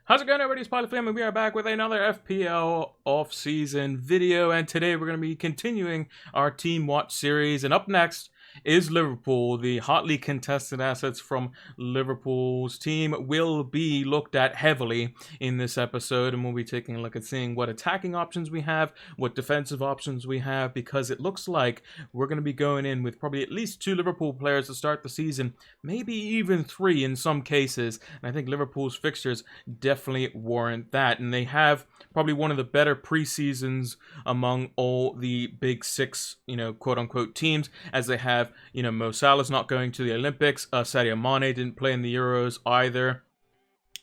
How's it going, everybody? It's Pilot Flame, and we are back with another FPL off-season video, and today we're going to be continuing our Team Watch series, and up next is Liverpool. The hotly contested assets from Liverpool's team will be looked at heavily in this episode, and we'll be taking a look at seeing what attacking options we have, what defensive options we have, because it looks like we're going to be going in with probably at least 2 Liverpool players to start the season, maybe even 3 in some cases, and I think Liverpool's fixtures definitely warrant that, and they have probably one of the better preseasons among all the big 6, quote-unquote teams, as they have, Mo Salah's not going to the Olympics, Sadio Mane didn't play in the Euros either.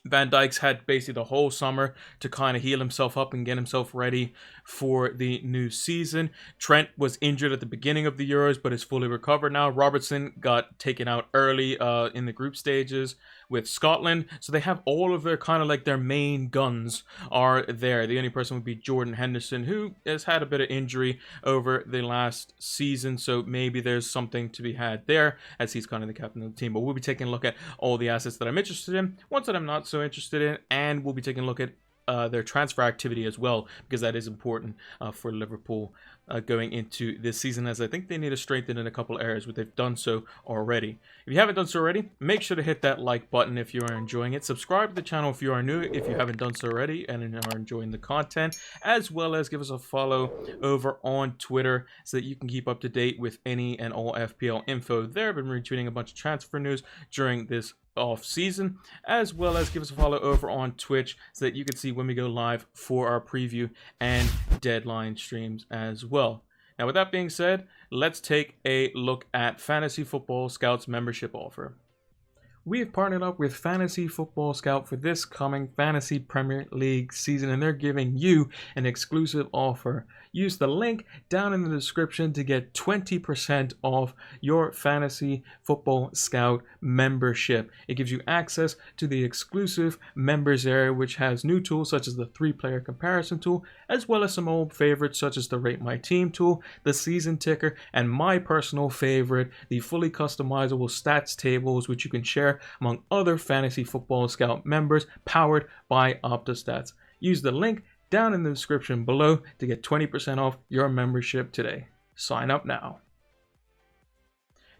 Van Dijk's had basically the whole summer to kind of heal himself up and get himself ready for the new season. Trent was injured at the beginning of the Euros, but is fully recovered now. Robertson got taken out early in the group stages with Scotland. So they have all of their kind of like their main guns are there. The only person would be Jordan Henderson, who has had a bit of injury over the last season. So maybe there's something to be had there, as he's kind of the captain of the team. But we'll be taking a look at all the assets that I'm interested in, ones that I'm not so interested in, and we'll be taking a look at their transfer activity as well, because that is important for Liverpool going into this season, as I think they need to strengthen in a couple areas, but they've done so already. If you haven't done so already, make sure to hit that like button if you are enjoying it. Subscribe to the channel if you are new, if you haven't done so already and are enjoying the content, as well as give us a follow over on Twitter so that you can keep up to date with any and all FPL info there. I've been retweeting a bunch of transfer news during this off season, as well as give us a follow over on Twitch so that you can see when we go live for our preview and deadline streams as well. Now, with that being said, let's take a look at Fantasy Football Scout's membership offer. We have partnered up with Fantasy Football Scout for this coming Fantasy Premier League season, and they're giving you an exclusive offer. Use the link down in the description to get 20% off your Fantasy Football Scout membership. It gives you access to the exclusive members area, which has new tools such as the 3-player comparison tool, as well as some old favorites such as the Rate My Team tool, the Season Ticker, and my personal favorite, the fully customizable stats tables, which you can share among other Fantasy Football Scout members, powered by Opta Stats. Use the link down in the description below to get 20% off your membership today. Sign up now.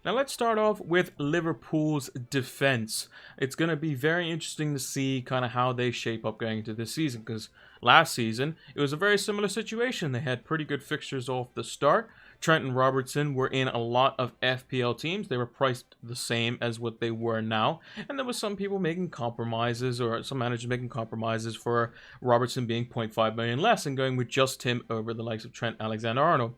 Now let's start off with Liverpool's defense. It's going to be very interesting to see kind of how they shape up going into this season, because last season it was a very similar situation. They had pretty good fixtures off the start. Trent and Robertson were in a lot of FPL teams. They were priced the same as what they were now. And there was some people making compromises, or some managers making compromises for Robertson being 0.5 million less and going with just him over the likes of Trent Alexander-Arnold,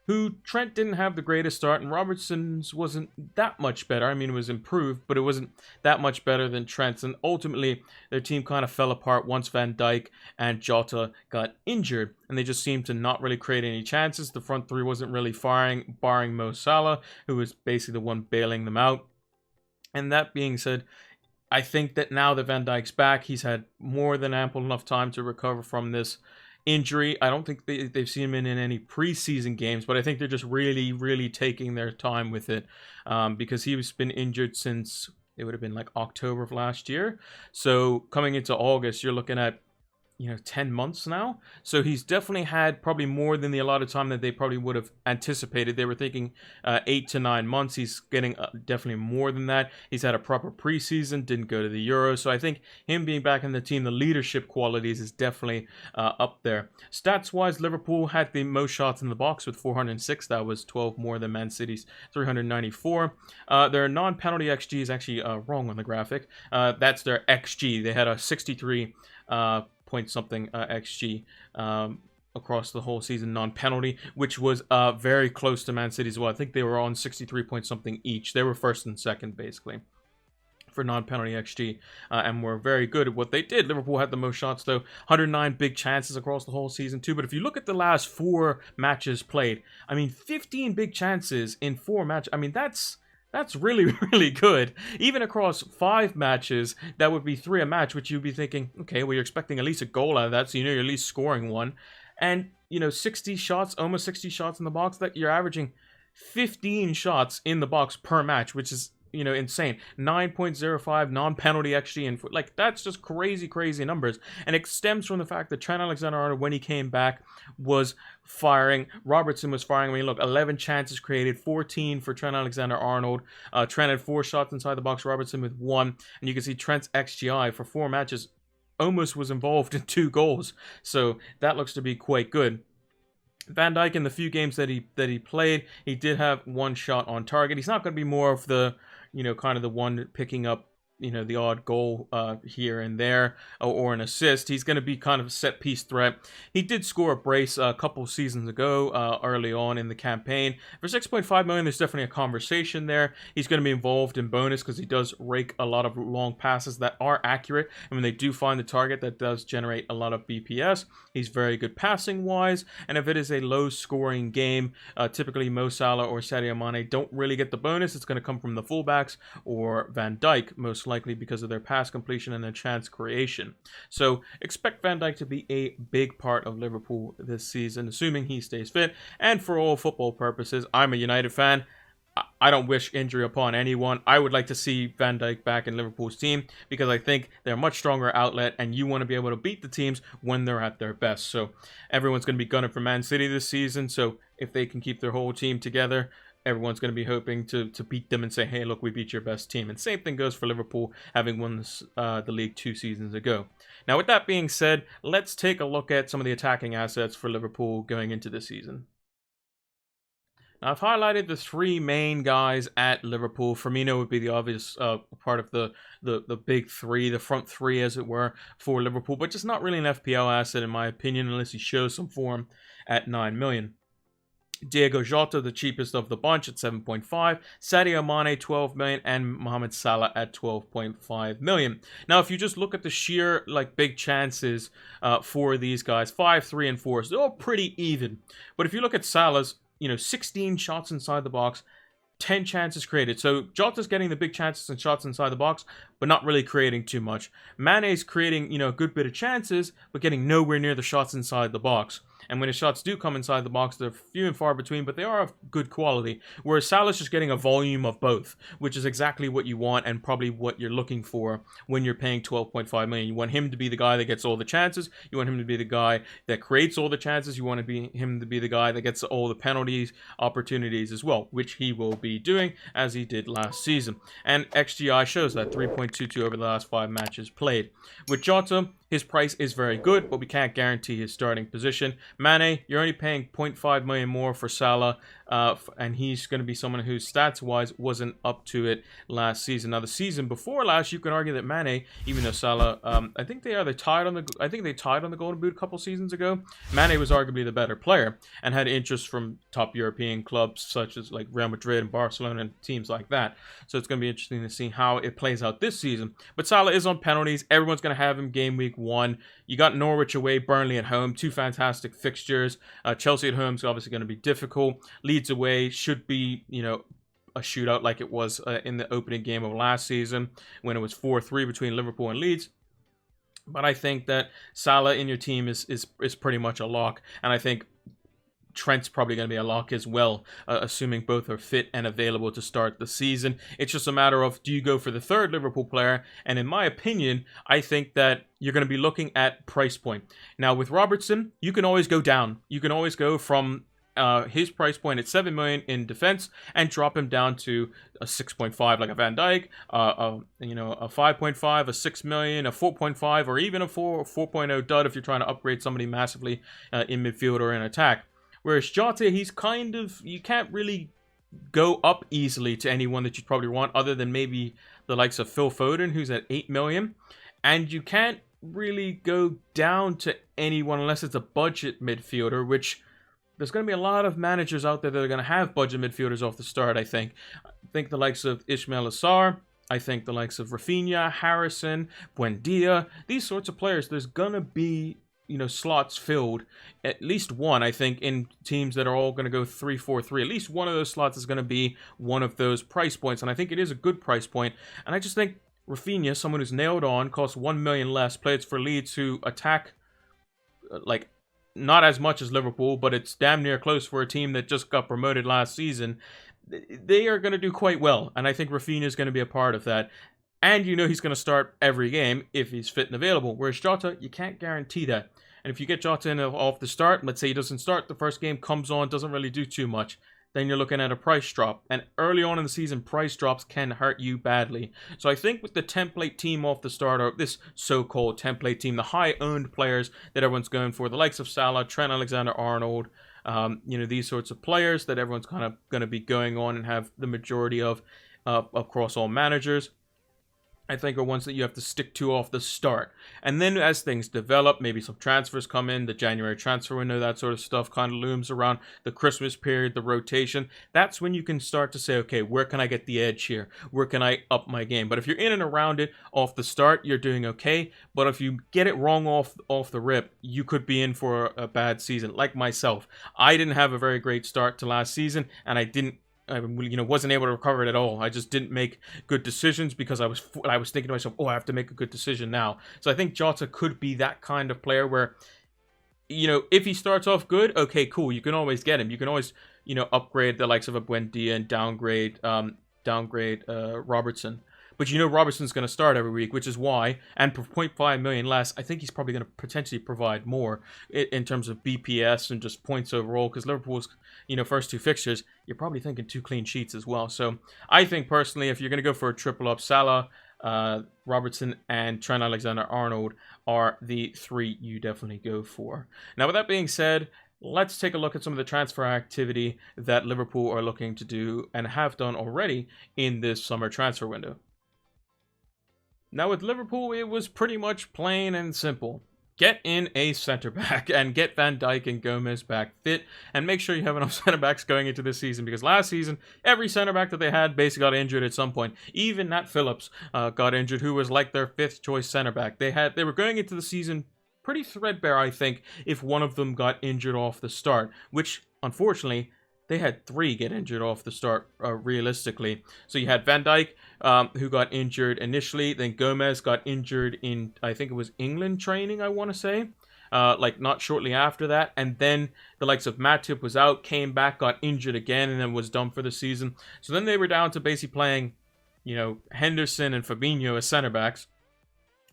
who Trent didn't have the greatest start, and Robertson's wasn't that much better. I mean, it was improved, but it wasn't that much better than Trent's. And ultimately, their team kind of fell apart once Van Dijk and Jota got injured, and they just seemed to not really create any chances. The front 3 wasn't really firing, barring Mo Salah, who was basically the one bailing them out. And that being said, I think that now that Van Dijk's back, he's had more than ample enough time to recover from this injury. I don't think they've seen him in any preseason games, but I think they're just really taking their time with it, because he's been injured since it would have been like October of last year. So coming into August, you're looking at 10 months now. So he's definitely had probably more than the allotted time that they probably would have anticipated. They were thinking 8 to 9 months. He's getting definitely more than that. He's had a proper preseason, didn't go to the Euro. So I think him being back in the team, the leadership qualities is definitely up there. Stats-wise, Liverpool had the most shots in the box with 406. That was 12 more than Man City's 394. Their non-penalty XG is actually wrong on the graphic. That's their XG. They had a 63 point something XG across the whole season, non-penalty, which was very close to Man City as well. I think they were on 63 point something each. They were first and second basically for non-penalty XG, and were very good at what they did. Liverpool had the most shots though, 109 big chances across the whole season too. But if you look at the last 4 matches played, I mean 15 big chances in 4 matches. I mean that's really good. Even across 5 matches, that would be 3 a match, which you'd be thinking, okay, well, you're expecting at least a goal out of that, so you're at least scoring one. And, 60 shots, almost 60 shots in the box, that you're averaging 15 shots in the box per match, which is insane. 9.05 non-penalty XG, and like that's just crazy numbers. And it stems from the fact that Trent Alexander-Arnold, when he came back, was firing. Robertson was firing. I mean, look, 11 chances created, 14 for Trent Alexander-Arnold. Trent had 4 shots inside the box, Robertson with 1. And you can see Trent's XGI for 4 matches almost was involved in 2 goals. So that looks to be quite good. Van Dijk, in the few games that he played, he did have 1 shot on target. He's not going to be more of the, kind of the one picking up, the odd goal here and there, or an assist. He's going to be kind of a set-piece threat. He did score a brace a couple seasons ago, early on in the campaign. For 6.5 million, there's definitely a conversation there. He's going to be involved in bonus because he does rake a lot of long passes that are accurate. And when they do find the target, that does generate a lot of BPS. He's very good passing-wise. And if it is a low-scoring game, typically Mo Salah or Sadio Mane don't really get the bonus. It's going to come from the fullbacks or Van Dijk, most likely because of their pass completion and their chance creation. So expect Van Dijk to be a big part of Liverpool this season, assuming he stays fit. And for all football purposes, I'm a United fan. I don't wish injury upon anyone. I would like to see Van Dijk back in Liverpool's team because I think they're a much stronger outlet and you want to be able to beat the teams when they're at their best. So everyone's going to be gunning for Man City this season. So if they can keep their whole team together, everyone's going to be hoping to beat them and say, hey, look, we beat your best team. And same thing goes for Liverpool, having won the league 2 seasons ago. Now, with that being said, let's take a look at some of the attacking assets for Liverpool going into the season. Now, I've highlighted the 3 main guys at Liverpool. Firmino would be the obvious part of the big 3, the front 3, as it were, for Liverpool, but just not really an FPL asset, in my opinion, unless he shows some form at 9 million. Diego Jota, the cheapest of the bunch, at 7.5, Sadio Mane 12 million, and Mohamed Salah at 12.5 million. Now, if you just look at the sheer big chances for these guys, 5, 3, and 4, so they're all pretty even. But if you look at Salah's, 16 shots inside the box, 10 chances created. So Jota's getting the big chances and shots inside the box, but not really creating too much. Mane's creating, a good bit of chances, but getting nowhere near the shots inside the box. And when his shots do come inside the box, they're few and far between, but they are of good quality. Whereas Salah's just getting a volume of both, which is exactly what you want and probably what you're looking for when you're paying 12.5 million. You want him to be the guy that gets all the chances. You want him to be the guy that creates all the chances. You want him to be the guy that gets all the penalties, opportunities as well, which he will be doing as he did last season. And XGI shows that 3.22 over the last 5 matches played. With Jota, his price is very good, but we can't guarantee his starting position. Mane, you're only paying 0.5 million more for Salah, and he's going to be someone who stats-wise wasn't up to it last season. Now, the season before last, you can argue that Mane, even though Salah, I think they tied on the Golden Boot a couple seasons ago. Mane was arguably the better player and had interest from top European clubs such as Real Madrid and Barcelona and teams like that. So it's going to be interesting to see how it plays out this season. But Salah is on penalties. Everyone's going to have him game week 1. You got Norwich away, Burnley at home, 2 fantastic fixtures. Chelsea at home is obviously going to be difficult. Leeds away should be, a shootout like it was in the opening game of last season when it was 4-3 between Liverpool and Leeds. But I think that Salah in your team is pretty much a lock, and I think Trent's probably going to be a lock as well, assuming both are fit and available to start the season. It's just a matter of, do you go for the 3rd Liverpool player? And in my opinion, I think that you're going to be looking at price point. Now, with Robertson, you can always go down. You can always go from his price point at 7 million in defense and drop him down to a 6.5 like a Van Dijk, a 5.5, a 6 million, a 4.5, or even a 4.0 dud if you're trying to upgrade somebody massively in midfield or in attack. Whereas Jota, he's you can't really go up easily to anyone that you'd probably want other than maybe the likes of Phil Foden, who's at 8 million. And you can't really go down to anyone unless it's a budget midfielder, which there's going to be a lot of managers out there that are going to have budget midfielders off the start, I think. I think the likes of Ismail Assar, I think the likes of Rafinha, Harrison, Buendia, these sorts of players, there's going to be slots filled, at least one, I think, in teams that are all going to go 3-4-3. At least one of those slots is going to be one of those price points, and I think it is a good price point. And I just think Rafinha, someone who's nailed on, costs 1 million less, plays for Leeds who attack, not as much as Liverpool, but it's damn near close for a team that just got promoted last season. they are going to do quite well. And I think Rafinha is going to be a part of that. And he's going to start every game if he's fit and available. Whereas Jota, you can't guarantee that. And if you get Jota in off the start, let's say he doesn't start the first game, comes on, doesn't really do too much, then you're looking at a price drop. And early on in the season, price drops can hurt you badly. So I think with the template team off the start, or this so-called template team, the high-owned players that everyone's going for, the likes of Salah, Trent Alexander-Arnold, these sorts of players that everyone's kind of going to be going on and have the majority of across all managers, I think are ones that you have to stick to off the start. And then as things develop, maybe some transfers come in, the January transfer window, that sort of stuff kind of looms around, the Christmas period, the rotation. That's when you can start to say, okay, where can I get the edge here? Where can I up my game? But if you're in and around it off the start, you're doing okay. But if you get it wrong off the rip, you could be in for a bad season. Like myself, I didn't have a very great start to last season, and I wasn't able to recover it at all. I just didn't make good decisions because I was thinking to myself, oh, I have to make a good decision now. So I think Jota could be that kind of player where, if he starts off good, okay, cool, you can always get him. You can always, upgrade the likes of a Buendia and downgrade Robertson. But Robertson's going to start every week, which is why, and for 0.5 million less, I think he's probably going to potentially provide more in terms of BPS and just points overall, because Liverpool's, first two fixtures, you're probably thinking 2 clean sheets as well. So I think personally, if you're going to go for a triple up, Salah, Robertson, and Trent Alexander-Arnold are the 3 you definitely go for. Now, with that being said, let's take a look at some of the transfer activity that Liverpool are looking to do and have done already in this summer transfer window. Now with Liverpool, it was pretty much plain and simple. Get in a centre-back and get Van Dijk and Gomez back fit, and make sure you have enough centre-backs going into this season, because last season, every centre-back that they had basically got injured at some point. Even Nat Phillips got injured, who was like their 5th choice centre-back. They were going into the season pretty threadbare, I think, if one of them got injured off the start, which, unfortunately, they had 3 get injured off the start, realistically. So you had Van Dijk, who got injured initially. Then Gomez got injured in, I think it was England training, I want to say. Not shortly after that. And then the likes of Matip was out, came back, got injured again, and then was done for the season. So then they were down to basically playing, Henderson and Fabinho as centre-backs,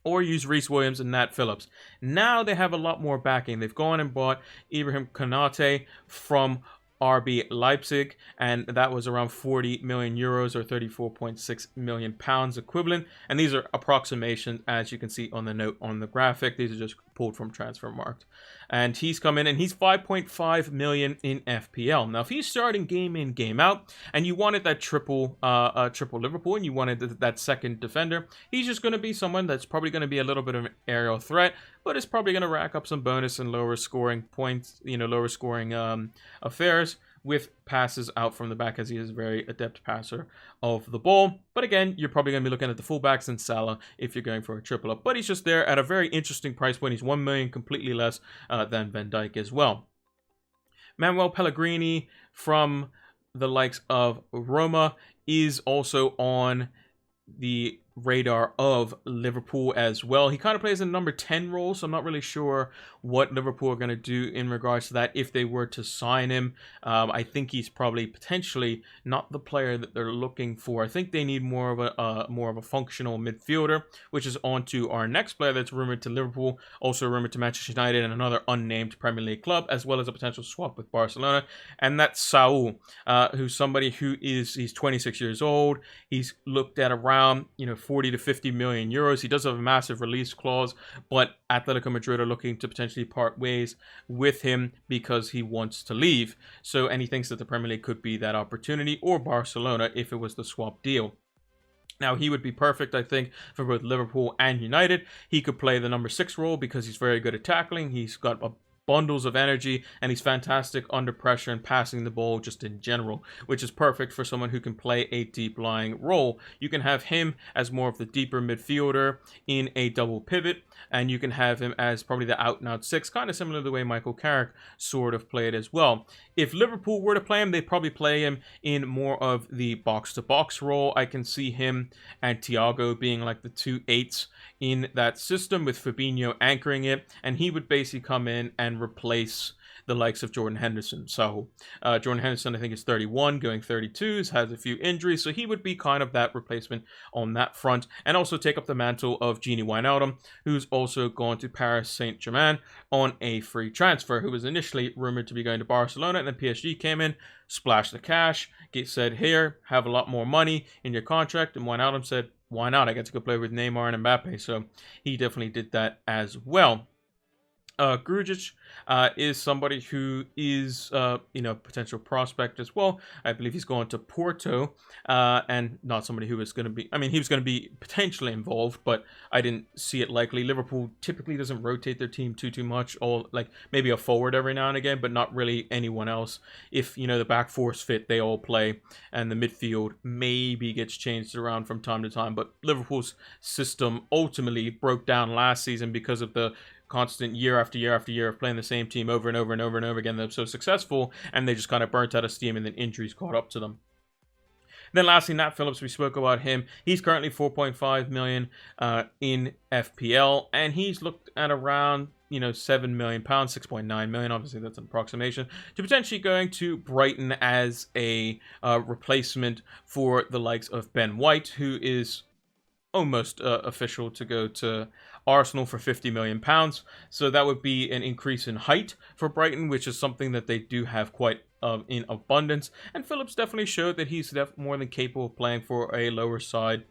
or use Reece Williams and Nat Phillips. Now they have a lot more backing. They've gone and bought Ibrahim Konate from RB Leipzig, and that was around 40 million euros or 34.6 million pounds equivalent. And these are approximations, as you can see on the note on the graphic. These are just pulled from Transfermarkt. And he's come in and he's 5.5 million in FPL. Now, if he's starting game in, game out, and you wanted that triple Liverpool, and you wanted that second defender, he's just going to be someone that's probably going to be a little bit of an aerial threat, but is probably going to rack up some bonus and lower scoring points, lower scoring affairs with passes out from the back, as he is a very adept passer of the ball. But again, you're probably going to be looking at the fullbacks and Salah if you're going for a triple up. But he's just there at a very interesting price point. He's 1 million, completely less than Van Dijk as well. Manuel Pellegrini from the likes of Roma is also on the radar of Liverpool as well. He kind of plays a number 10 role, so I'm not really sure what Liverpool are going to do in regards to that if they were to sign him. I think he's probably potentially not the player that they're looking for. I think they need more of a functional midfielder, which is on to our next player that's rumored to Liverpool, also rumored to Manchester United and another unnamed Premier League club, as well as a potential swap with Barcelona, and that's Saul, who's somebody he's 26 years old. He's looked at around 40 to 50 million euros. He does have a massive release clause, but Atletico Madrid are looking to potentially part ways with him because he wants to leave. So, and he thinks that the Premier League could be that opportunity, or Barcelona if it was the swap deal. Now, he would be perfect, I think, for both Liverpool and United. He could play the number 6 role because he's very good at tackling. He's got bundles of energy, and he's fantastic under pressure and passing the ball just in general, which is perfect for someone who can play a deep lying role. You can have him as more of the deeper midfielder in a double pivot, and you can have him as probably the out and out 6, kind of similar to the way Michael Carrick sort of played as well. If Liverpool were to play him, they'd probably play him in more of the box to box role. I can see him and Thiago being like the 2 8s in that system, with Fabinho anchoring it, and he would basically come in and replace the likes of Jordan Henderson. So Jordan Henderson, I think, is 31, going 32, has a few injuries, so he would be kind of that replacement on that front, and also take up the mantle of Gini Wijnaldum, who's also gone to Paris Saint-Germain on a free transfer, who was initially rumored to be going to Barcelona, and then PSG came in, splashed the cash, said, here, have a lot more money in your contract, and Wijnaldum said, why not? I get to go play with Neymar and Mbappe, so he definitely did that as well. Grujic is somebody who is, potential prospect as well. I believe he's going to Porto, and not somebody who is going to be, he was going to be potentially involved, but I didn't see it likely. Liverpool typically doesn't rotate their team too much, or like maybe a forward every now and again, but not really anyone else. If, the back four's fit, they all play, and the midfield maybe gets changed around from time to time, but Liverpool's system ultimately broke down last season because of the constant year after year after year of playing the same team over and over and over and over again. They're so successful, and they just kind of burnt out of steam, and then injuries caught up to them. Then lastly, Nat Phillips, we spoke about him. He's currently 4.5 million in FPL, and he's looked at around 7 million pounds, 6.9 million. Obviously, that's an approximation, to potentially going to Brighton as a replacement for the likes of Ben White, who is almost official to go to Arsenal for 50 million pounds. So that would be an increase in height for Brighton, which is something that they do have quite in abundance. And Phillips definitely showed that he's more than capable of playing for a lower side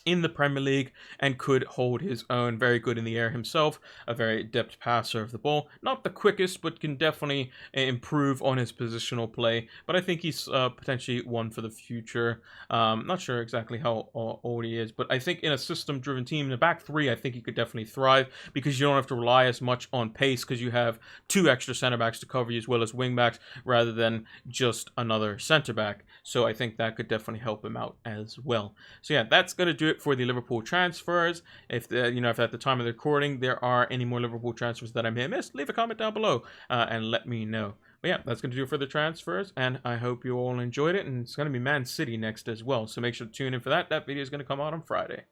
in the Premier League and could hold his own. Very good in the air himself, a very adept passer of the ball. Not the quickest, but can definitely improve on his positional play. But I think he's potentially one for the future. Not sure exactly how old he is, but I think in a system-driven team, in the back three, I think he could definitely thrive, because you don't have to rely as much on pace, because you have two extra center-backs to cover you as well as wing-backs, rather than just another center-back. So I think that could definitely help him out as well. So yeah, that's going to do it for the Liverpool transfers. If if at the time of the recording there are any more Liverpool transfers that I may have missed, leave a comment down below and let me know. But yeah, that's going to do it for the transfers, and I hope you all enjoyed it. And it's going to be Man City next as well, so make sure to tune in for that. That video is going to come out on Friday.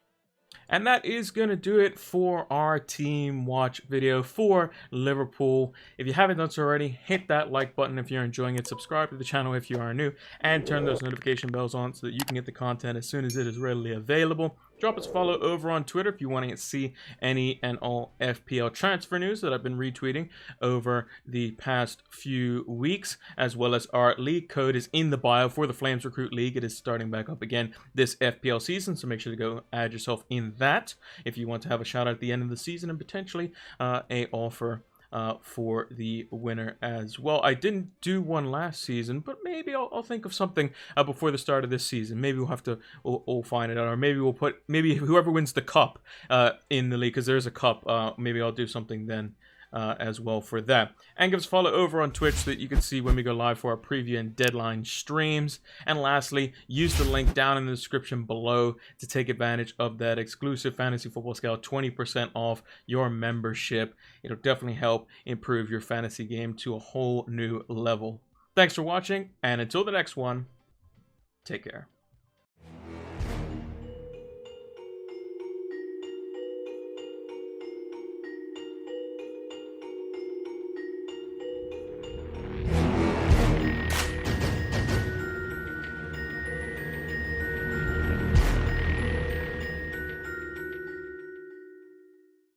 And that is going to do it for our team watch video for Liverpool. If you haven't done so already, hit that like button if you're enjoying it, subscribe to the channel if you are new, and turn those notification bells on so that you can get the content as soon as it is readily available. Drop us a follow over on Twitter if you want to see any and all FPL transfer news that I've been retweeting over the past few weeks, as well as our league code is in the bio for the Flames Recruit League. It is starting back up again this FPL season, so make sure to go add yourself in that if you want to have a shout out at the end of the season and potentially a offer for the winner as well. I didn't do one last season, but maybe I'll think of something before the start of this season. Maybe we'll have to we'll find it out, or maybe we'll put whoever wins the cup in the league, because there's a cup. Maybe I'll do something then as well for that. And give us a follow over on Twitch so that you can see when we go live for our preview and deadline streams. And lastly, use the link down in the description below to take advantage of that exclusive Fantasy Football Scout 20% off your membership. It'll definitely help improve your fantasy game to a whole new level. Thanks for watching, and until the next one, take care.